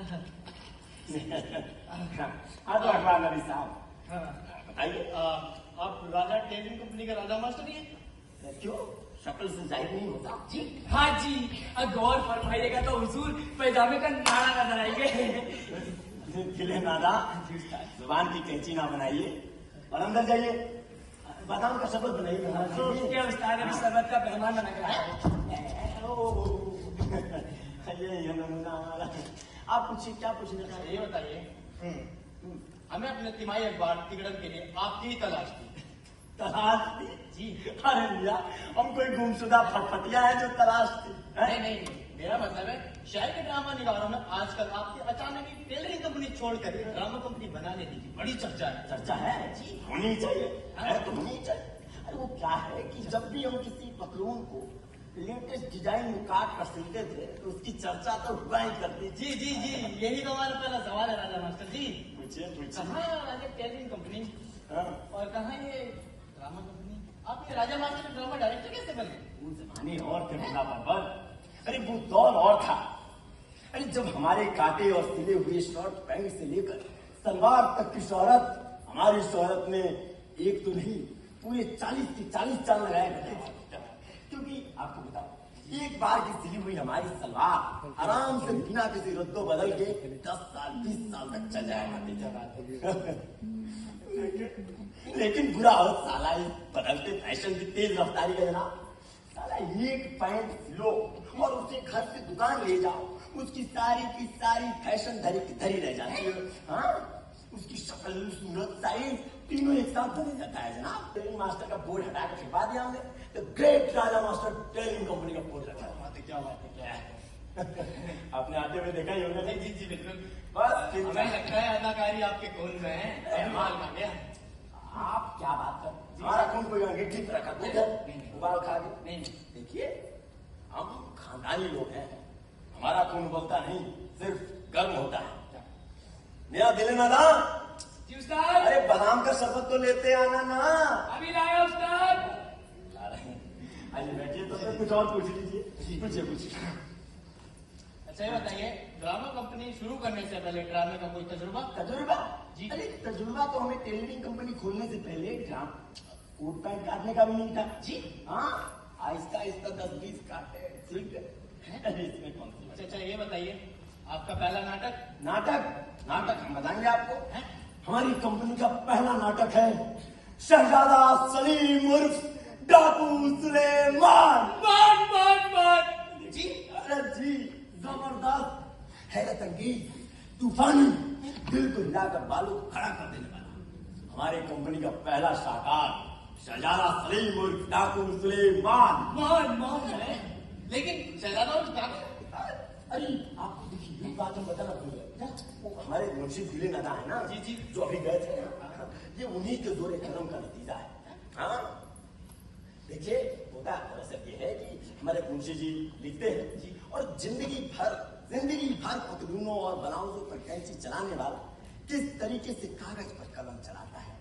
हाँ तो अखबार नबी साहब बताइए। आप राजा टेलरिंग कंपनी का राजा मास्टर नहीं है? क्यों, शक्ल से जाहिर नहीं होता जी? हाँ जी, गौर फरमाइएगा तो हुजूर पैजामे का नाड़ा नजर आएंगे। खिले नादा, जुबान की कैंची ना बनाइए और अंदर जाइए, बादाम का शरबत बनाइए। क्या उस्ताद अभी शरबत का मेहमान बना कर आया ये नमूना हमारा। आप पूछिए, क्या पूछना चाह रहे ये बताइए, हमें अपने तिमाही अखबार तिगड़न के लिए आपकी ही तलाश थी। तलाश थी जी? अरे भैया, हम कोई गुमशुदा फटफटिया है जो तलाश थी? नहीं नहीं, मेरा मतलब है शहर के ड्रामा निगारों में आजकल आपकी अचानक ही टेलरिंग कंपनी छोड़कर ड्रामा कंपनी बना लेने की बड़ी चर्चा है। चर्चा है जी, होनी चाहिए, है तो होनी चाहिए। अरे वो क्या है कि जब भी हम किसी पतलून को लेटेस्ट डिजाइन में काट कर सिलते थे तो उसकी चर्चा तो हुआ ही करती। जी जी जी, यही तो हमारा पहला सवाल है राजा मास्टर जी। पूछिए पूछिए। कहाँ ये टेलरिंग कंपनी और कहाँ ये ड्रामा कंपनी? आप ये राजा मास्टर के ड्रामा डायरेक्टर कैसे बने? वो जमाने और थे बिना बर्बर। अरे वो दौर और था। अरे जब हमारे काटे और सिले हुए शॉर्ट पैंट से लेकर सलवार तक की शोहरत, हमारी शोहरत में एक तो नहीं पूरे 40 की 40 चाल लगाए करते थे। क्योंकि आपको बताओ, एक बार की सिली हुई हमारी सलवार आराम से बिना किसी रद्दो बदल के 10 साल 20 साल तक चल जाया करती थी। लेकिन बुरा हो साला, इस बदलते फैशन की तेज रफ्तारी का जनाब। साला एक पैंट सिलो और उसे घर से दुकान ले जाओ, उसकी सारी की सारी फैशन धरी की धरी रह जाती है। हाँ, उसकी शक्ल, सूरत, साइज तीनों एक साथ बदल जाता है जनाब। टेलरिंग मास्टर का बोर्ड हटा कर छपा दिया हमने, तो ग्रेट राजा मास्टर टेलरिंग कंपनी का बोर्ड लगा। क्या बात है, क्या है? आपने आते हुए देखा ही होगा। जी जी जी बिल्कुल। बस हमें लगता है अदाकारी आपके खून में है। माल खा गया। आप क्या बात कर, हमारा खून कोई अंगीठी पर रखा उबाल खा के नहीं। देखिए, हम खानदानी लोग हैं, हमारा खून उबलता नहीं, सिर्फ गर्म होता है। मेरा दिल ना ना। जी उस्ताद। अरे बादाम का शरबत तो लेते आना ना। अभी लाया उस्ताद। आइए बैठिए, तो फिर कुछ और पूछ लीजिए। पूछिए पूछिए। अच्छा ये बताइए, ड्रामा कंपनी शुरू करने से पहले ड्रामे का कोई तजुर्बा? तजुर्बा जी। अरे तजुर्बा तो हमें टेलरिंग कंपनी खोलने से पहले कोट पैंट काटने का भी नहीं था जी। हाँ, आहिस्ता आहिस्ता 10-20 काटे सीख गए। इसमें कौन सी? अच्छा ये बताइए, आपका पहला नाटक? नाटक हम बताएंगे आपको। हमारी कंपनी का पहला नाटक है शहजादा सलीम उर्फ डाकू सुलेमान। मान मान मान जी, अरे जी, जबरदस्त, हैरत अंगेज, तूफानी, दिल को हिलाकर बालों को खड़ा कर देने वाला हमारे कंपनी का पहला शाहकार शहजादा सलीम उर्फ डाकू सुलेमान। मान मान है। लेकिन शहजादा उर्फ डाकू? अरे आप देखिए, ये बात हम बताना भूल गए। वो हमारे मुंशी दिले नदा है ना जी जी, जो अभी गए थे, ये उन्हीं के जोरे कदम का नतीजा है। हाँ देखिए, होता दरअसल ये है कि हमारे मुंशी जी लिखते हैं जी, और जिंदगी भर पतलूनों और ब्लाउजों पर कैंची चलाने वाला किस तरीके से कागज पर कलम चलाता है,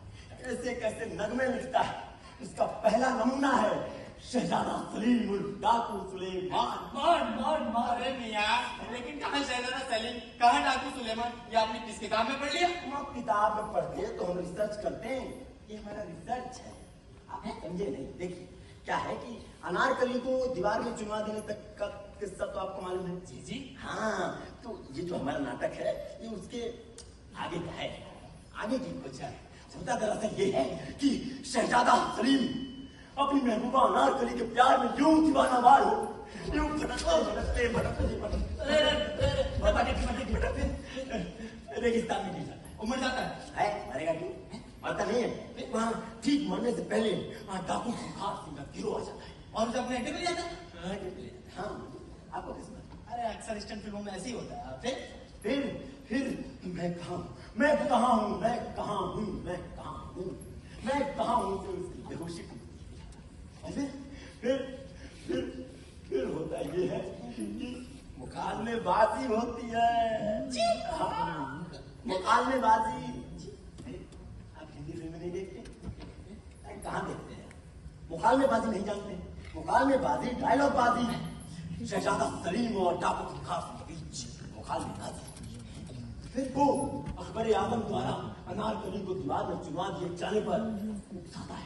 कैसे कैसे नगमे लिखता है, इसका पहला नमूना है शहजादा सलीम उर्फ डाकू सुलेमान। मान मान मान। अरे मियां, लेकिन कहाँ शहजादा सलीम, कहाँ डाकू सुलेमान? ये आपने किस किताब में पढ़ लिया? हम आप किताब में पढ़ते हैं तो हम रिसर्च करते हैं, ये हमारा रिसर्च है। आप समझे नहीं? देखिए क्या है कि अनारकली को दीवार में चुनवा देने तक का किस्सा तो आपको मालूम है। जी जी। हाँ, तो ये जो हमारा नाटक है ये उसके आगे का है, आगे की कुछ है। होता दरअसल ये है कि शहजादा सलीम अपनी महबूबा अनारकली के प्यार में यूं दीवाना वार हो, यूं भटकते रेगिस्तान में गिर जाता है। वो मर जाता है? मरेगा क्यों? मरता नहीं है। वहाँ ठीक मरने से पहले वहाँ डाकू खूंखार सिंह का गिरोह आ जाता है और उसे अपने अड्डे में ले जाता है? हाँ, आपको किस बात? अरे अक्सर स्टंट फिल्मों में ऐसे ही होता है। फिर मैं कहाँ हूँ, मैं कहाँ हूँ, मैं कहाँ हूँ, मैं कहाँ हूँ, मैं कहाँ हूँ से उसकी बेहोशी टूटती है। फिर होता ये है कि मुकालमेबाजी होती है जी। हाँ, मुकालमेबाजी। आप हिंदी फिल्में नहीं देखते? कहाँ देखते हैं? मुकालमेबाजी नहीं जानते? मुकालमेबाजी डायलॉग बाजी। शहजादा सलीम और डाकू खूंखार के बीच मुकालमेबाजी। फिर वो अकबर आजम द्वारा अनारकली को दीवार में चुनवा दिए जाने पर उकसाता है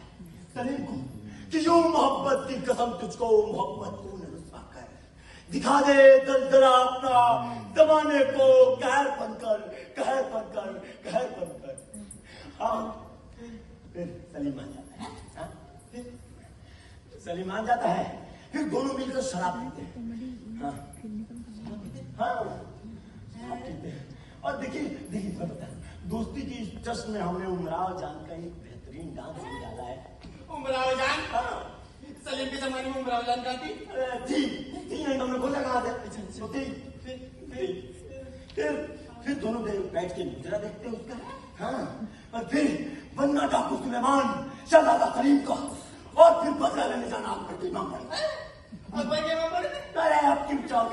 सलीम को कि जो मोहब्बत की कसम तुझको मोहब्बत को न रुसवा कर दिखा दे दलदला अपना जमाने को कहर बनकर हाँ फिर सलीम मान जाता है हाँ? फिर सलीम मान जाता है फिर दोनों मिलकर शराब पीते हैं हाँ शराब पीते हैं और देखिए मैं बताऊं दोस्ती की इस जश्न में हमने उमराव जान का एक बेहतरीन डांस भी डाला है उमराव जान हाँ सलीम के जमाने में उमराव जान का थी थी नहीं हमने खोला कहा था तो थी फिर दोनों बैठ के गुजरा देखते हैं उसका हाँ और फिर बन्ना डाकू सुलेमान शहजादा सलीम का और फिर बदला लेने का नाम करते इमाम पड़े अकबर के इमाम पड़े अरे अब क्यों चाहोगे